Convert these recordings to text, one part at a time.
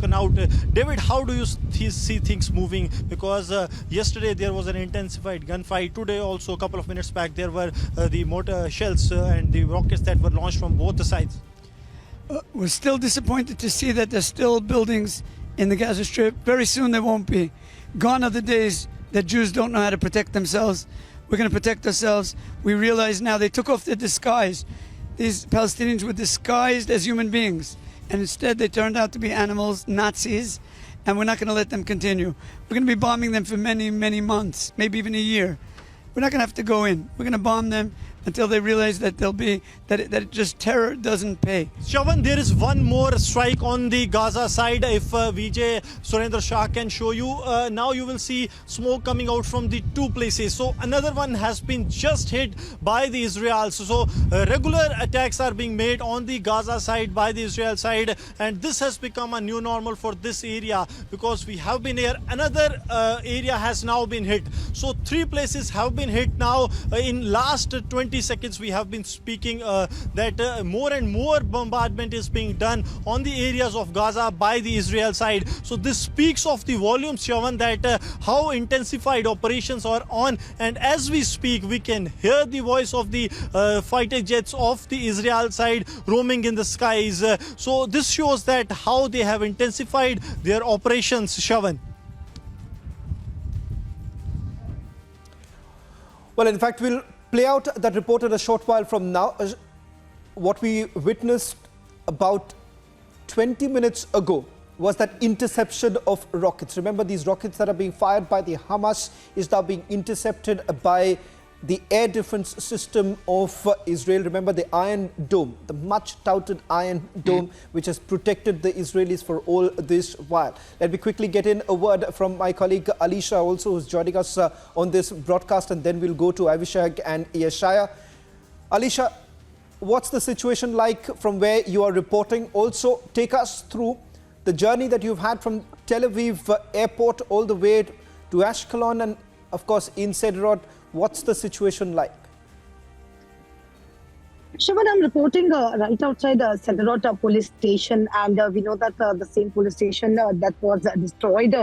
broken out. David, how do you see things moving? Because yesterday there was an intensified gunfight. Today also, a couple of minutes back, there were the mortar shells and the rockets that were launched from both the sides. We're still disappointed to see that there's still buildings in the Gaza Strip. Very soon there won't be. Gone are the days that Jews don't know how to protect themselves. We're going to protect ourselves. We realize now they took off their disguise. These Palestinians were disguised as human beings, and instead they turned out to be animals, Nazis, and we're not going to let them continue. We're going to be bombing them for many, many months, maybe even a year. We're not going to have to go in. We're going to bomb them until they realize that just terror doesn't pay. Shravan, there is one more strike on the Gaza side. If VJ Surendra Shah can show you, now you will see smoke coming out from the two places. So another one has been just hit by the Israelis. So regular attacks are being made on the Gaza side by the Israel side, and this has become a new normal for this area because we have been here. Another area has now been hit. So three places have been hit now. In last 20 seconds we have been speaking that more and more bombardment is being done on the areas of Gaza by the Israel side. So this speaks of the volume, Shravan, that how intensified operations are on, and as we speak we can hear the voice of the fighter jets of the Israel side roaming in the skies. So this shows that how they have intensified their operations, Shravan. Well, in fact, we'll play out that report in a short while from now. What we witnessed about 20 minutes ago was that interception of rockets. Remember, these rockets that are being fired by the Hamas is now being intercepted by the air defense system of Israel. Remember the Iron Dome, the much touted Iron Dome, which has protected the Israelis for all this while. Let me quickly get in a word from my colleague Alisha also, who's joining us on this broadcast, and then we'll go to Avishag and Yeshaya. Alisha, what's the situation like from where you are reporting? Also, take us through the journey that you've had from Tel Aviv airport all the way to Ashkelon and, of course, in Sderot. What's the situation like? Shravan, I'm reporting right outside Sderot police station, and we know that the same police station that was destroyed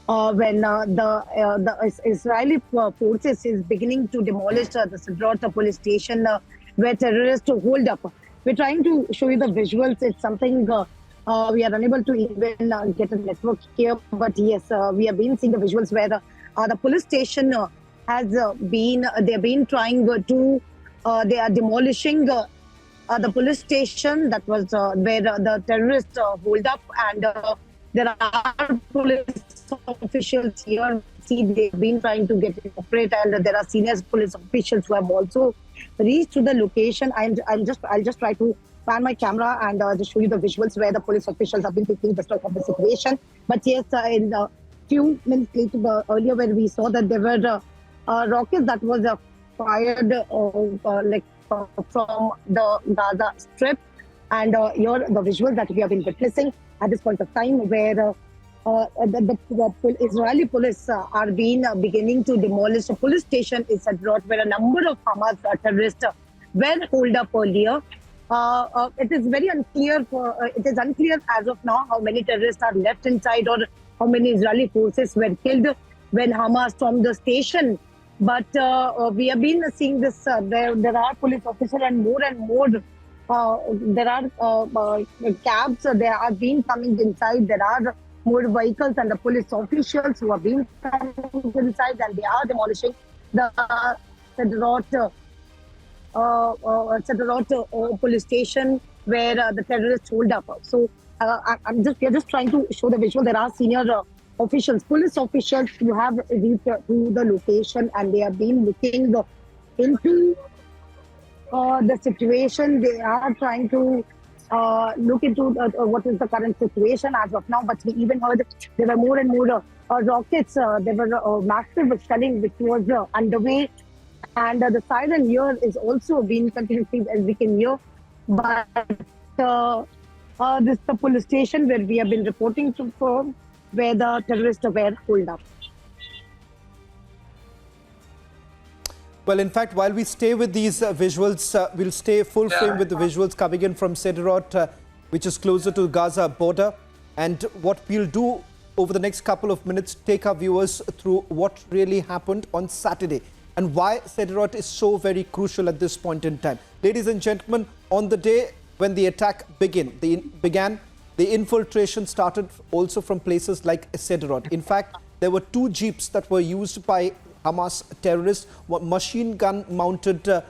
when the Israeli forces is beginning to demolish the Sderot police station where terrorists hold up. We're trying to show you the visuals. It's something we are unable to even get a network here, but yes, we have been seeing the visuals where the police station has they've been trying to, they are demolishing the police station that was where the terrorists hold up, and there are police officials here. See, they've been trying to get it operate, and there are senior police officials who have also reached to the location. I'll just try to pan my camera and just show you the visuals where the police officials have been taking the stock of the situation. But yes, in a few minutes later, earlier, when we saw that there were rockets that was fired from the Gaza Strip, and here the visuals that we have been witnessing at this point of time, where the Israeli police are beginning to demolish a police station in Sderot, where a number of Hamas terrorists were holed up earlier. It is very unclear. It is unclear as of now how many terrorists are left inside or how many Israeli forces were killed when Hamas stormed the station. But we have been seeing this. There are police officers and more there are cabs. They are being coming inside. There are more vehicles and the police officials who have been coming inside, and they are demolishing the Sderot police station where the terrorists hold up. So we are just trying to show the visual. There are senior officials, police officials who have reached to the location, and they have been looking into the situation. They are trying to look into what is the current situation as of now. But we even heard there were more and more rockets. There were massive shelling which was underway, and the siren here is also being continuously, as we can hear. But this is the police station where we have been reporting from, where the terrorists were pulled up. Well, in fact, while we stay with these visuals, we'll stay full frame with the visuals coming in from Sderot, which is closer to Gaza border. And what we'll do over the next couple of minutes, take our viewers through what really happened on Saturday and why Sderot is so very crucial at this point in time. Ladies and gentlemen, on the day when the attack began, the infiltration started also from places like Sderot. In fact, there were 2 jeeps that were used by Hamas terrorists, machine gun mounted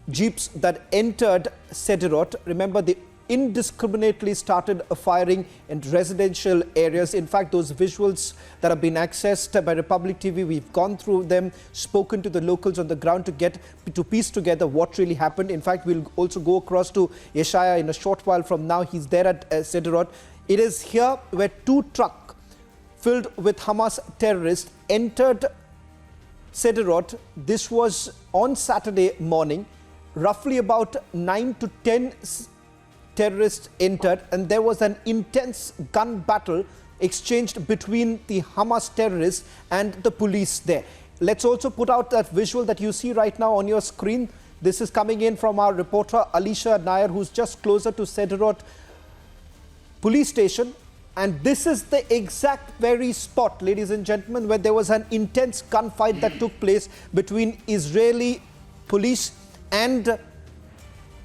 jeeps that entered Sderot. Remember, they indiscriminately started firing in residential areas. In fact, those visuals that have been accessed by Republic TV, we've gone through them, spoken to the locals on the ground to piece together what really happened. In fact, we'll also go across to Yeshaya in a short while from now. He's there at Sderot. It is here where 2 trucks filled with Hamas terrorists entered Sderot. This was on Saturday morning. Roughly about 9 to 10 terrorists entered, and there was an intense gun battle exchanged between the Hamas terrorists and the police there. Let's also put out that visual that you see right now on your screen. This is coming in from our reporter Alisha Nair, who's just closer to Sderot police station. And this is the exact very spot, ladies and gentlemen, where there was an intense gunfight that took place between Israeli police and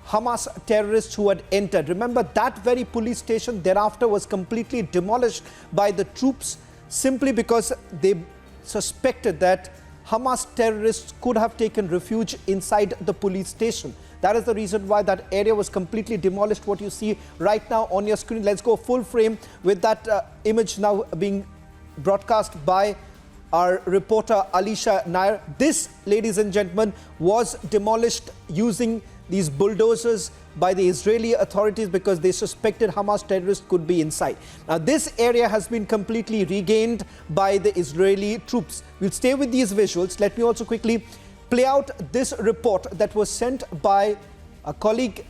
Hamas terrorists who had entered. Remember, that very police station thereafter was completely demolished by the troops simply because they suspected that Hamas terrorists could have taken refuge inside the police station. That is the reason why that area was completely demolished. What you see right now on your screen. Let's go full frame with that image now being broadcast by our reporter Alisha Nair. This, ladies and gentlemen, was demolished using these bulldozers by the Israeli authorities because they suspected Hamas terrorists could be inside. Now, this area has been completely regained by the Israeli troops. We'll stay with these visuals. Let me also quickly play out this report that was sent by a colleague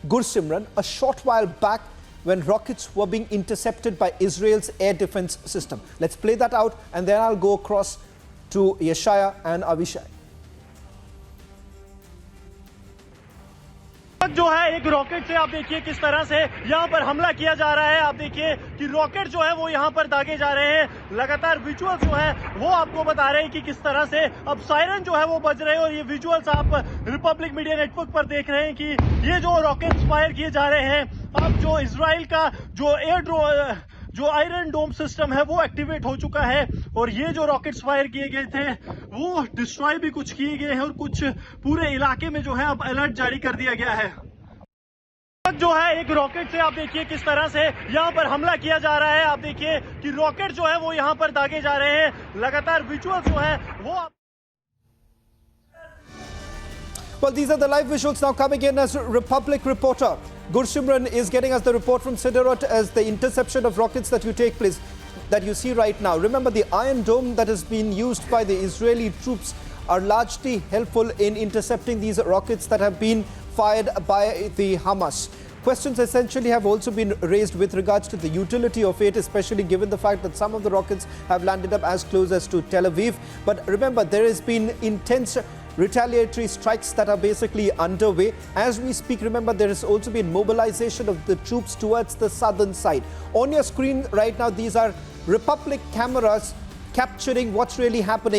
Gursimran a short while back when rockets were being intercepted by Israel's air defense system. Let's play that out and then I'll go across to Yeshaya and Avishai. जो है एक rocket से आप देखिए किस तरह से यहाँ पर हमला किया जा रहा है। आप देखिए कि रॉकेट जो है वो यहाँ पर दागे जा रहे हैं। लगातार विजुअल्स जो है वो आपको बता रहे हैं कि किस तरह से अब सायरन जो है वो बज रहे हैं और ये विजुअल्स आप रिपब्लिक मीडिया नेटवर्क पर देख रहे हैं कि ये जो रॉकेट्स फायर किए जा रहे हैं। अब जो इजराइल का जो आयरन डोम सिस्टम है वो एक्टिवेट हो चुका है और ये जो रॉकेट्स फायर किए गए थे वो डिस्ट्रॉय भी कुछ किए गए हैं और कुछ पूरे इलाके में जो है अब अलर्ट जारी कर दिया गया है। जो है एक रॉकेट से आप देखिए किस तरह से यहाँ पर हमला किया जा रहा है। आप देखिए कि रॉकेट जो है वो यहाँ पर दागे जा रहे हैं। लगातार विजुअल्स जो है वो Well, these are the live visuals now coming in as Republic reporter Gursimran is getting us the report from Sderot as the interception of rockets that you see right now. Remember, the Iron Dome that has been used by the Israeli troops are largely helpful in intercepting these rockets that have been fired by the Hamas. Questions essentially have also been raised with regards to the utility of it, especially given the fact that some of the rockets have landed up as close as to Tel Aviv. But remember, there has been intense retaliatory strikes that are basically underway. As we speak, remember, there has also been mobilization of the troops towards the southern side. On your screen right now, these are Republic cameras capturing what's really happening.